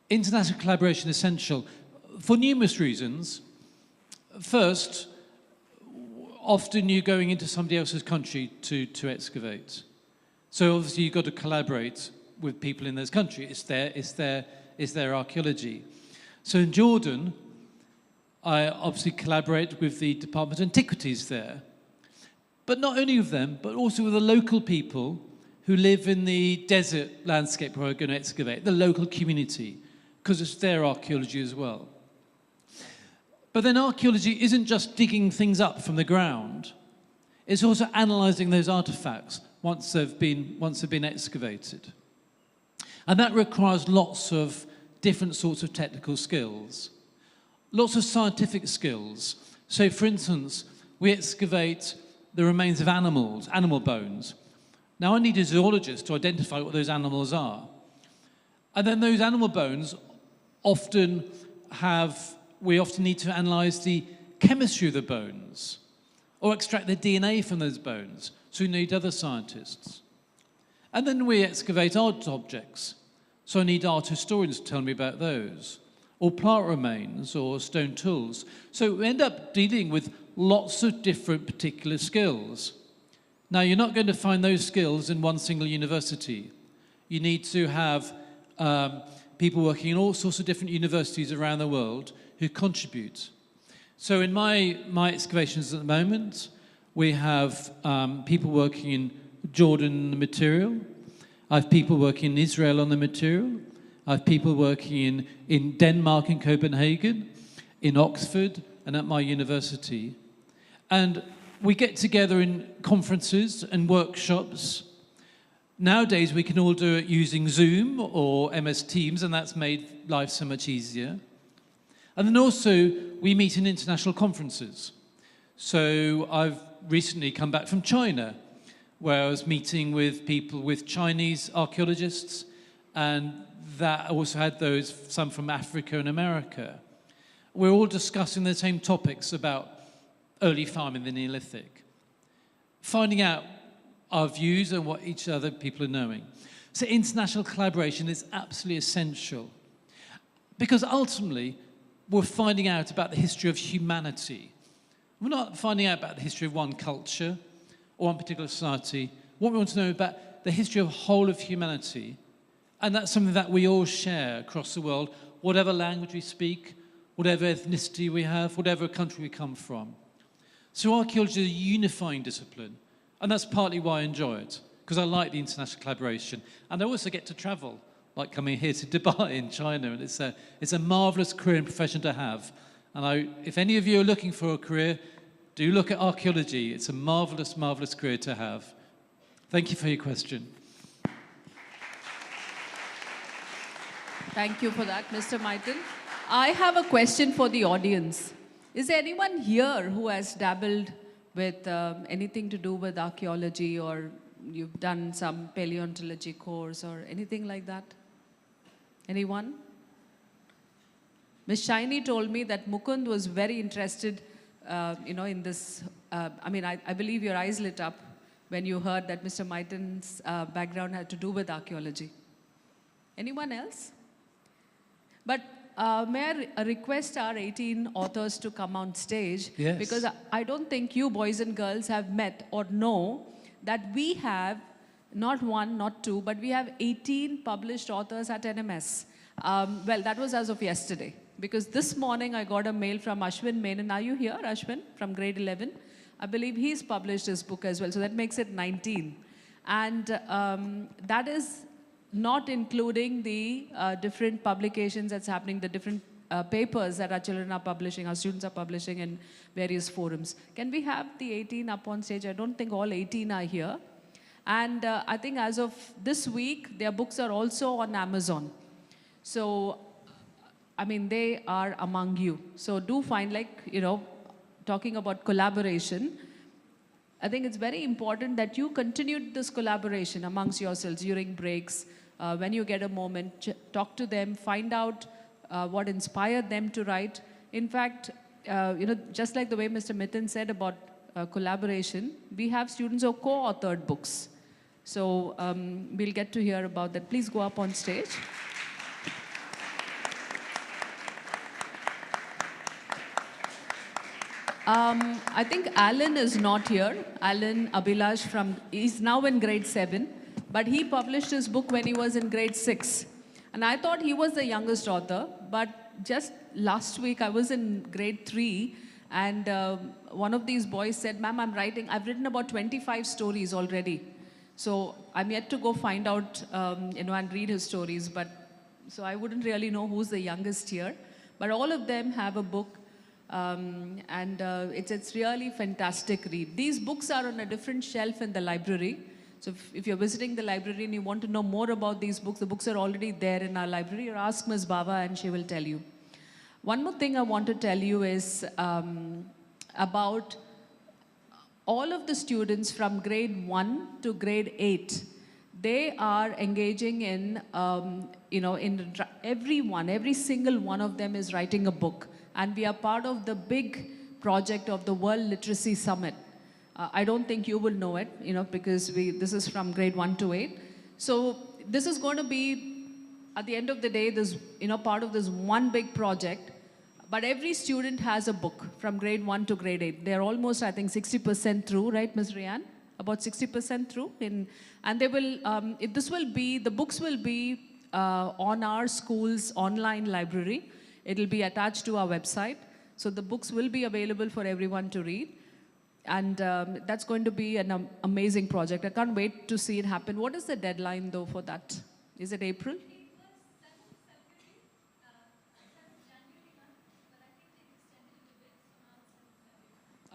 International collaboration is essential for numerous reasons. First, often you're going into somebody else's country to excavate. So obviously you've got to collaborate with people in those countries. It's their their archaeology. So in Jordan, I obviously collaborate with the Department of Antiquities there. But not only with them, but also with the local people who live in the desert landscape where we're going to excavate, the local community, because it's their archaeology as well. But then archaeology isn't just digging things up from the ground. It's also analysing those artefacts once they've been excavated. And that requires lots of different sorts of technical skills, lots of scientific skills. So, for instance, we excavate the remains of animals, animal bones. Now, I need a zoologist to identify what those animals are. And then those animal bones we often need to analyse the chemistry of the bones or extract the DNA from those bones. So we need other scientists. And then we excavate art objects. So I need art historians to tell me about those, or plant remains, or stone tools. So we end up dealing with lots of different particular skills. Now, you're not going to find those skills in one single university. You need to have people working in all sorts of different universities around the world who contribute. So in my excavations at the moment, we have people working in Jordan on the material. I have people working in Israel on the material. I have people working in Denmark and Copenhagen, in Oxford, and at my university. And we get together in conferences and workshops. Nowadays, we can all do it using Zoom or MS Teams, and that's made life so much easier. And then also, we meet in international conferences. So I've recently come back from China, where I was meeting with people, with Chinese archaeologists, and that also had some from Africa and America. We're all discussing the same topics about early farming, the Neolithic, finding out our views and what each other people are knowing. So international collaboration is absolutely essential, because ultimately we're finding out about the history of humanity. We're not finding out about the history of one culture or one particular society. What we want to know about the history of the whole of humanity, and that's something that we all share across the world, whatever language we speak, whatever ethnicity we have, whatever country we come from. So archaeology is a unifying discipline, and that's partly why I enjoy it, because I like the international collaboration. And I also get to travel, like coming here to Dubai in China, and it's a marvellous career and profession to have. And if any of you are looking for a career, do look at archaeology. It's a marvellous, marvellous career to have. Thank you for your question. Thank you for that, Mr. Mithen. I have a question for the audience. Is there anyone here who has dabbled with anything to do with archaeology, or you've done some paleontology course or anything like that? Anyone? Ms. Shiny told me that Mukund was very interested, in this. I believe your eyes lit up when you heard that Mr. Mithen's background had to do with archaeology. Anyone else? But may I request our 18 authors to come on stage? Yes. Because I don't think you boys and girls have met or know that we have not one, not two, but we have 18 published authors at NMS. Well, that was as of yesterday, because this morning I got a mail from Ashwin Menon. Are you here, Ashwin, from grade 11? I believe he's published his book as well, so that makes it 19. And that is not including the different publications that's happening, the different papers that our children are publishing, our students are publishing in various forums. Can we have the 18 up on stage? I don't think all 18 are here. And I think as of this week, their books are also on Amazon. So, they are among you. So do find, talking about collaboration, I think it's very important that you continue this collaboration amongst yourselves during breaks. When you get a moment, talk to them, find out what inspired them to write. In fact, just like the way Mr. Mithen said about collaboration, we have students who co-authored books. So we'll get to hear about that. Please go up on stage. I think Alan is not here. Alan Abhilash he's now in grade 7, but he published his book when he was in grade 6. And I thought he was the youngest author, but just last week I was in grade 3, and one of these boys said, "Ma'am, I've written about 25 stories already." So I'm yet to go find out, and read his stories, so I wouldn't really know who's the youngest here. But all of them have a book, and it's really fantastic read. These books are on a different shelf in the library. So if you're visiting the library and you want to know more about these books, the books are already there in our library, or ask Ms. Bava and she will tell you. One more thing I want to tell you is about all of the students from grade 1 to grade 8. They are engaging in, every single one of them is writing a book. And we are part of the big project of the World Literacy Summit. I don't think you will know it, because this is from grade 1 to 8. So this is going to be, at the end of the day, this, part of this one big project. But every student has a book from grade 1 to grade 8. They're almost, I think, 60% through, right, Ms. Rian? About 60% through. And they will, the books will be on our school's online library. It'll be attached to our website. So the books will be available for everyone to read. And that's going to be an amazing project. I can't wait to see it happen. What is the deadline, though, for that? Is it April?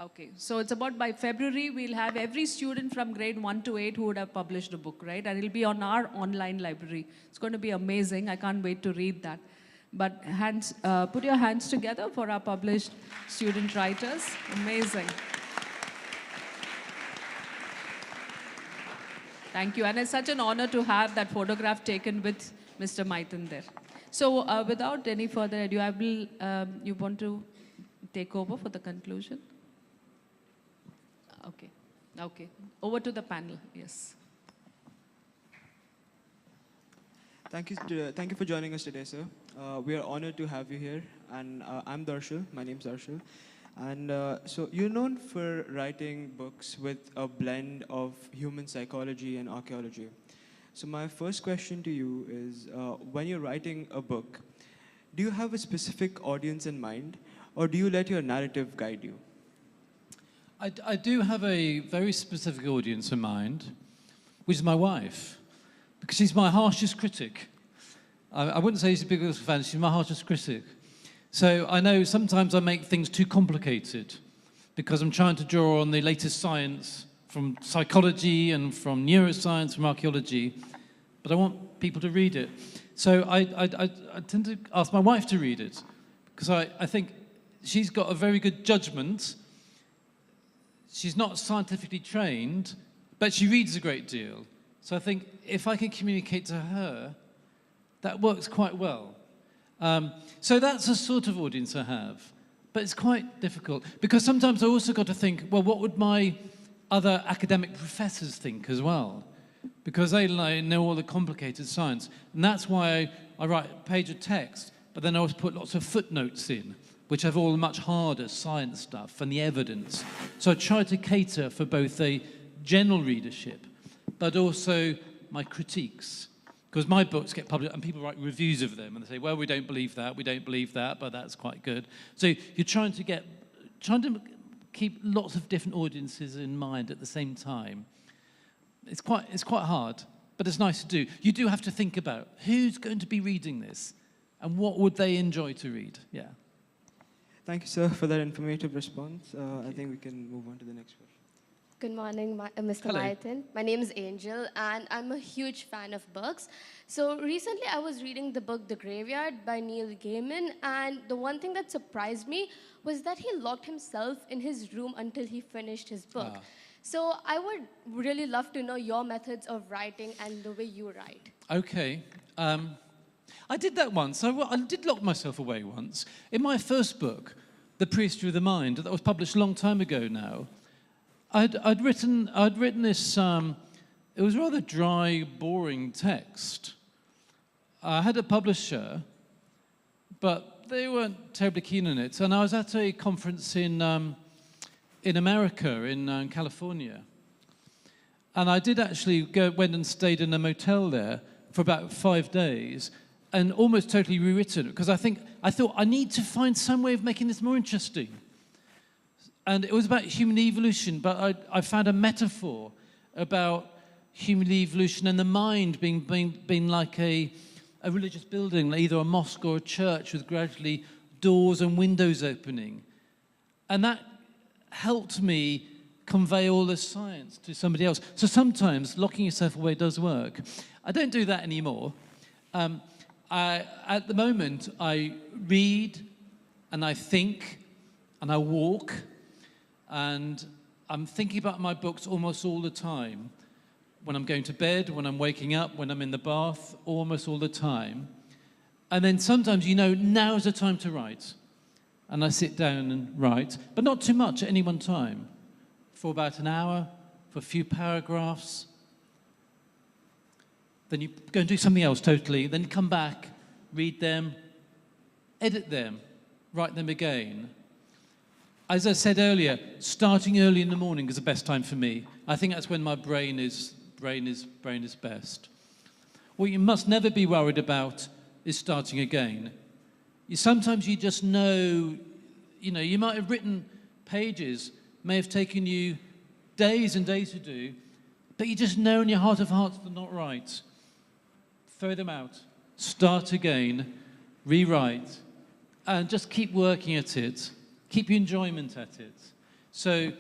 Okay, so it's about by February, we'll have every student from grade 1 to 8 who would have published a book, right? And it'll be on our online library. It's going to be amazing. I can't wait to read that. But put your hands together for our published student writers. Amazing. Thank you. And it's such an honor to have that photograph taken with Mr. Mithen there. So without any further ado, you want to take over for the conclusion? Okay. Okay. Over to the panel. Yes. Thank you for joining us today, sir. We are honored to have you here. And I'm Darshil. My name's Darshil. And so you're known for writing books with a blend of human psychology and archaeology. So my first question to you is, when you're writing a book, do you have a specific audience in mind, or do you let your narrative guide you? I do have a very specific audience in mind, which is my wife, because she's my harshest critic. I wouldn't say she's the biggest fan, she's my harshest critic. So I know sometimes I make things too complicated because I'm trying to draw on the latest science from psychology and from neuroscience, from archaeology, but I want people to read it. So I tend to ask my wife to read it because I think she's got a very good judgment. She's not scientifically trained, but she reads a great deal. So I think if I can communicate to her, that works quite well. So that's a sort of audience I have, but it's quite difficult because sometimes I also got to think, well, what would my other academic professors think as well? Because they know all the complicated science. And that's why I write a page of text, but then I always put lots of footnotes in, which have all the much harder science stuff and the evidence. So I try to cater for both a general readership, but also my critiques. Because my books get published and people write reviews of them and they say, well, we don't believe that, but that's quite good. So you're trying to keep lots of different audiences in mind at the same time. It's quite hard, but it's nice to do. You do have to think about who's going to be reading this and what would they enjoy to read. Yeah. Thank you, sir, for that informative response. I think we can move on to the next question. Good morning, Mr. Mithen. My name is Angel, and I'm a huge fan of books. So recently, I was reading the book The Graveyard by Neil Gaiman, and the one thing that surprised me was that he locked himself in his room until he finished his book. So I would really love to know your methods of writing and the way you write. Okay. I did that once. I did lock myself away once. In my first book, The Prehistory of the Mind, that was published a long time ago now, I'd written this, it was rather dry, boring text. I had a publisher, but they weren't terribly keen on it. And I was at a conference in America, in California. And I did actually went and stayed in a motel there for about 5 days. and almost totally rewritten, because I thought I need to find some way of making this more interesting. And it was about human evolution, but I found a metaphor about human evolution and the mind being like a religious building, either a mosque or a church, with gradually doors and windows opening. And that helped me convey all the science to somebody else. So sometimes locking yourself away does work. I don't do that anymore. At the moment, I read and I think and I walk, and I'm thinking about my books almost all the time. When I'm going to bed, when I'm waking up, when I'm in the bath, almost all the time. And then sometimes, now's the time to write. And I sit down and write, but not too much at any one time. For about an hour, for a few paragraphs. Then you go and do something else totally. Then you come back, read them, edit them, write them again. As I said earlier, starting early in the morning is the best time for me. I think that's when my brain is best. What you must never be worried about is starting again. Sometimes you just know, you might have written pages, may have taken you days and days to do, but you just know in your heart of hearts they're not right. Throw them out, start again, rewrite, and just keep working at it. Keep your enjoyment at it. So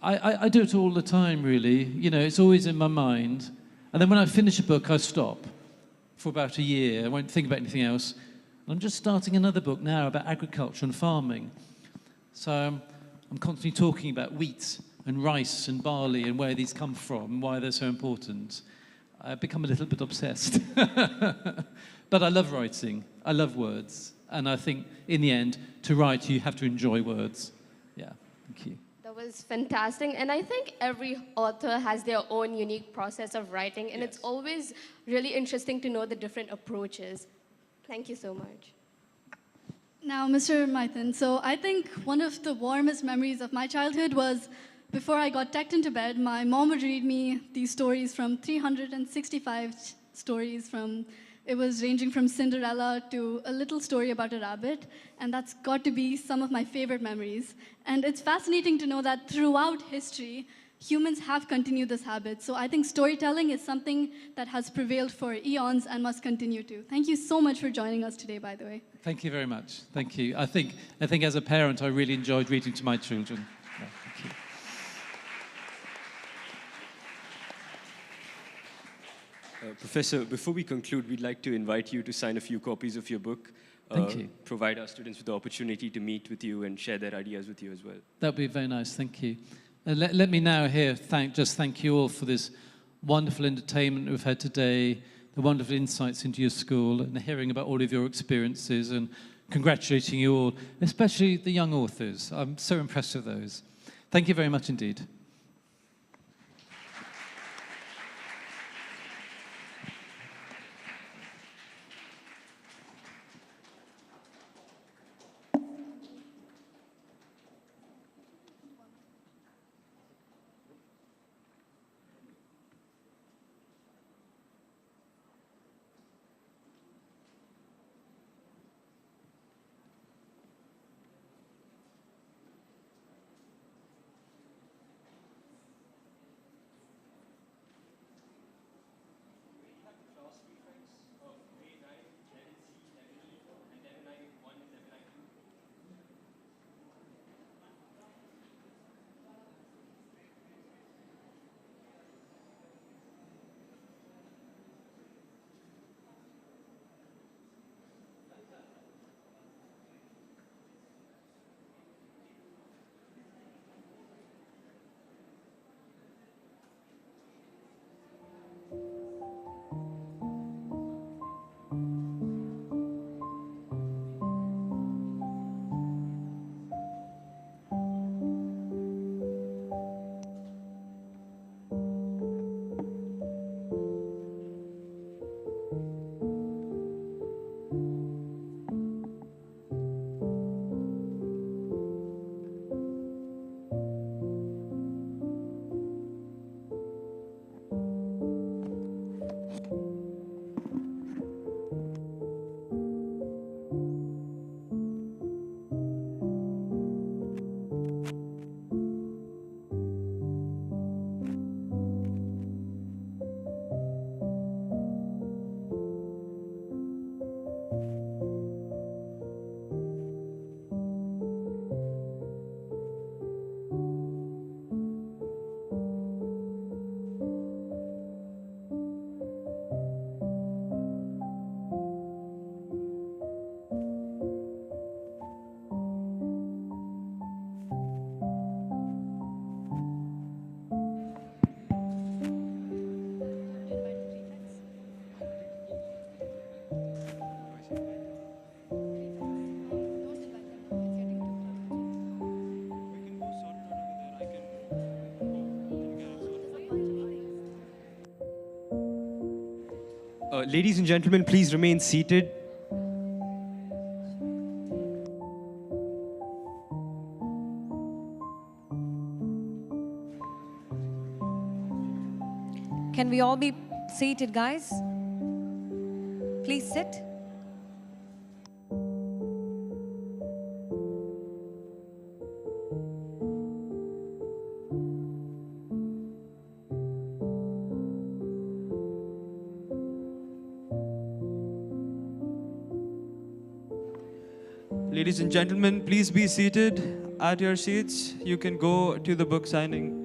I do it all the time, really. It's always in my mind. And then when I finish a book, I stop for about a year. I won't think about anything else. I'm just starting another book now about agriculture and farming. So I'm constantly talking about wheat and rice and barley and where these come from and why they're so important. I've become a little bit obsessed. But I love writing. I love words. And I think, in the end, to write, you have to enjoy words. Yeah, thank you. That was fantastic. And I think every author has their own unique process of writing, and it's always really interesting to know the different approaches. Thank you so much. Now, Mr. Mithen, so I think one of the warmest memories of my childhood was before I got tucked into bed, my mom would read me these stories from 365 stories from, it was ranging from Cinderella to a little story about a rabbit, and that's got to be some of my favorite memories. And it's fascinating to know that throughout history, humans have continued this habit. So I think storytelling is something that has prevailed for eons and must continue to. Thank you so much for joining us today, by the way. Thank you very much. Thank you. I think as a parent, I really enjoyed reading to my children. Yeah, thank you. Professor, before we conclude, we'd like to invite you to sign a few copies of your book. Thank you. Provide our students with the opportunity to meet with you and share their ideas with you as well. That would be very nice. Thank you. Let me now here thank you all for this wonderful entertainment we've had today, the wonderful insights into your school, and hearing about all of your experiences, and congratulating you all, especially the young authors. I'm so impressed with those. Thank you very much indeed. Ladies and gentlemen, please remain seated. Can we all be seated, guys? Please sit. Ladies and gentlemen, please be seated at your seats. You can go to the book signing